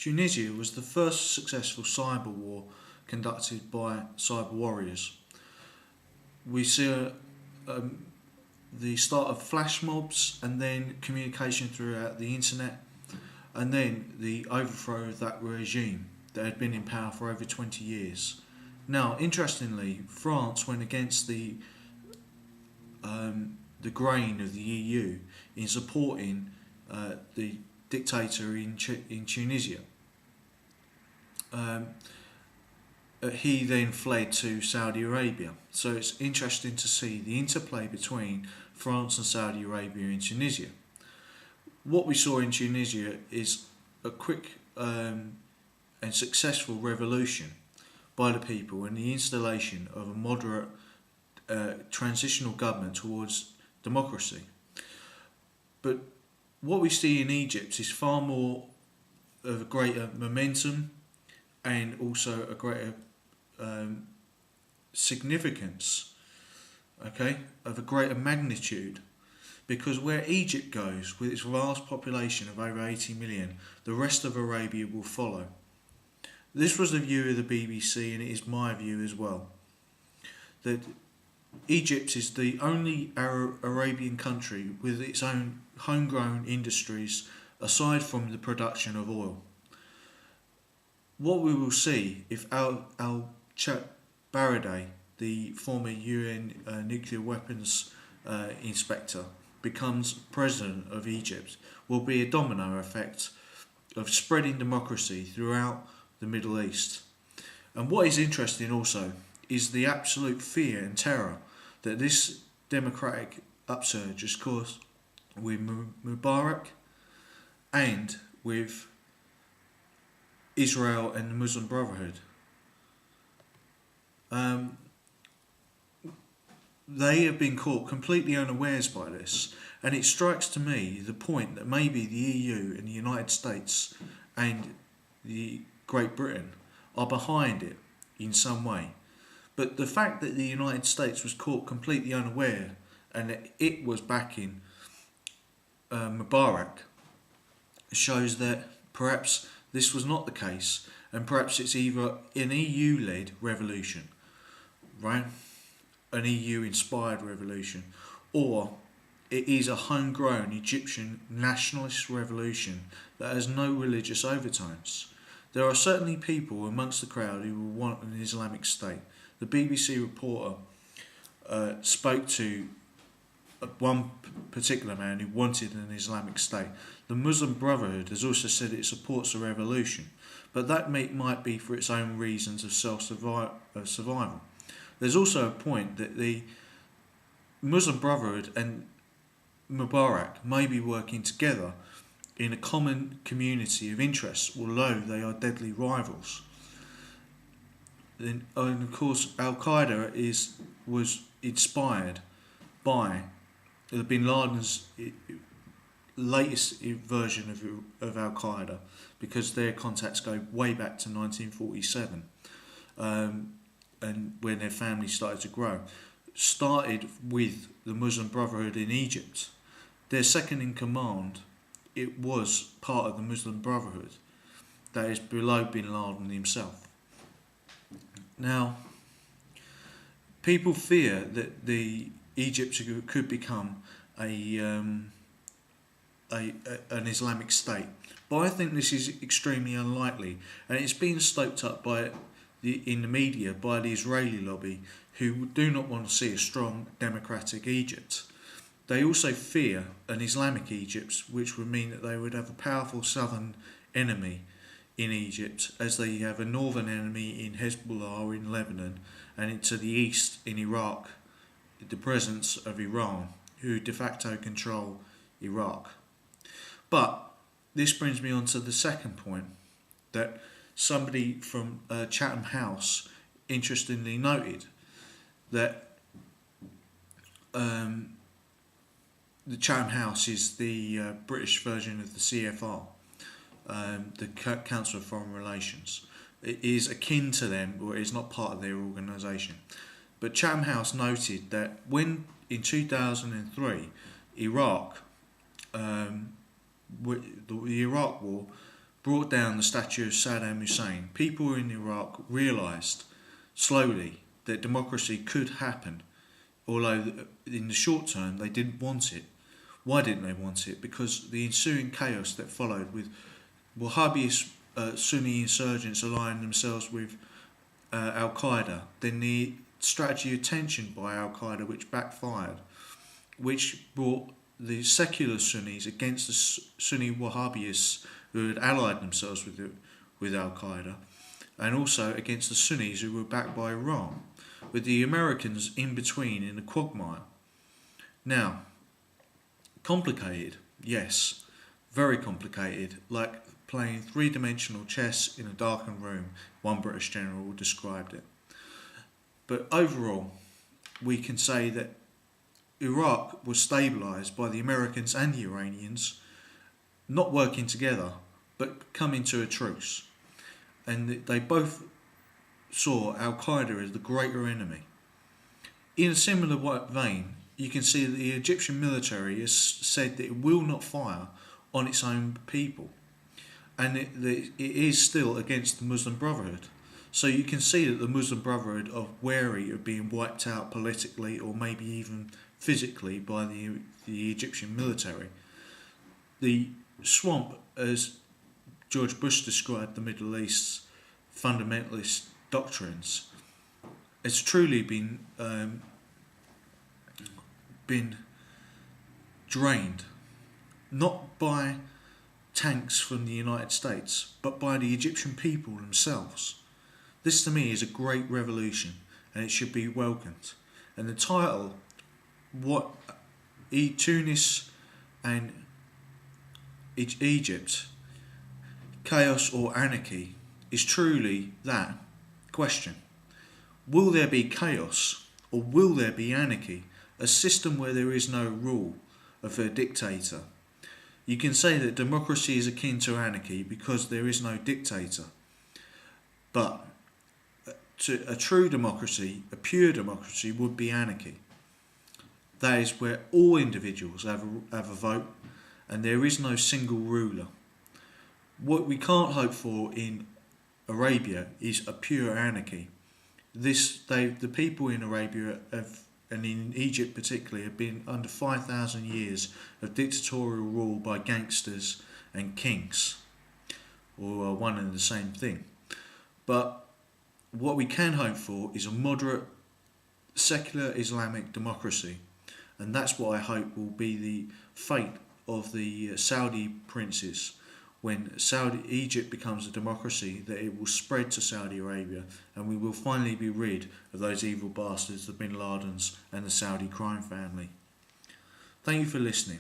Tunisia was the first successful cyber war conducted by cyber warriors. We see the start of flash mobs and then communication throughout the internet, and then the overthrow of that regime that had been in power for over 20 years. Now, interestingly, France went against the grain of the EU in supporting the dictator in Tunisia. He then fled to Saudi Arabia. So it's interesting to see the interplay between France and Saudi Arabia in Tunisia. What we saw in Tunisia is a quick and successful revolution by the people and the installation of a moderate transitional government towards democracy. But what we see in Egypt is far more of a greater momentum and also a greater significance, okay, of a greater magnitude, because where Egypt goes with its vast population of over 80 million, the rest of Arabia will follow. This was the view of the BBC, and it is my view as well, that Egypt is the only Arabian country with its own homegrown industries aside from the production of oil. What we will see if Baradei, the former UN nuclear weapons inspector, becomes president of Egypt, will be a domino effect of spreading democracy throughout the Middle East. And what is interesting also is the absolute fear and terror that this democratic upsurge has caused with Mubarak and with Israel and the Muslim Brotherhood. They have been caught completely unawares by this, and it strikes to me the point that maybe the EU and the United States and the Great Britain are behind it in some way. But the fact that the United States was caught completely unaware and that it was backing Mubarak shows that perhaps this was not the case, and perhaps it's either an EU-led revolution, right? An EU-inspired revolution, or it is a homegrown Egyptian nationalist revolution that has no religious overtones. There are certainly people amongst the crowd who will want an Islamic state. The BBC reporter spoke to one particular man who wanted an Islamic state. The Muslim Brotherhood has also said it supports a revolution, but that might be for its own reasons of survival. There's also a point that the Muslim Brotherhood and Mubarak may be working together in a common community of interests, although they are deadly rivals. And of course, Al Qaeda was inspired by Bin Laden's latest version of Al Qaeda, because their contacts go way back to 1947, and when their family started to grow. Started with the Muslim Brotherhood in Egypt. Their second in command, it was part of the Muslim Brotherhood that is below Bin Laden himself. Now, people fear that Egypt could become an Islamic state, but I think this is extremely unlikely, and it's been stoked up in the media by the Israeli lobby, who do not want to see a strong democratic Egypt. They also fear an Islamic Egypt, which would mean that they would have a powerful southern enemy in Egypt, as they have a northern enemy in Hezbollah in Lebanon, and to the east in Iraq, the presence of Iran, who de facto control Iraq. But this brings me on to the second point, that somebody from Chatham House interestingly noted that the Chatham House is the British version of the CFR, the Council of Foreign Relations. It is akin to them, or it is not part of their organisation. But Chatham House noted that when in 2003 Iraq, the Iraq War brought down the statue of Saddam Hussein, people in Iraq realised slowly that democracy could happen, although in the short term they didn't want it. Why didn't they want it? Because the ensuing chaos that followed, with Wahhabist Sunni insurgents aligning themselves with Al Qaeda, then the strategy of tension by Al Qaeda, which backfired, which brought the secular Sunnis against the Sunni Wahhabists who had allied themselves with Al Qaeda, and also against the Sunnis who were backed by Iran, with the Americans in between in the quagmire. Now, complicated, yes, very complicated, like playing three-dimensional chess in a darkened room, one British general described it. But overall, we can say that Iraq was stabilised by the Americans and the Iranians not working together, but coming to a truce. And they both saw Al Qaeda as the greater enemy. In a similar vein, you can see that the Egyptian military has said that it will not fire on its own people, and it is still against the Muslim Brotherhood. So you can see that the Muslim Brotherhood are wary of being wiped out politically or maybe even physically by the Egyptian military. The swamp, as George Bush described the Middle East's fundamentalist doctrines, has truly been drained, not by tanks from the United States, but by the Egyptian people themselves. This to me is a great revolution, and it should be welcomed. And the title, what Tunis and Egypt, chaos or anarchy, is truly that question. Will there be chaos or will there be anarchy? A system where there is no rule of a dictator. You can say that democracy is akin to anarchy because there is no dictator. But a true democracy, a pure democracy, would be anarchy. That is where all individuals have a vote and there is no single ruler. What we can't hope for in Arabia is a pure anarchy. The people in Arabia and in Egypt particularly, have been under 5,000 years of dictatorial rule by gangsters and kings, or one and the same thing. But what we can hope for is a moderate, secular Islamic democracy, and that's what I hope will be the fate of the Saudi princes. When Egypt becomes a democracy, that it will spread to Saudi Arabia and we will finally be rid of those evil bastards, the Bin Ladens and the Saudi crime family. Thank you for listening.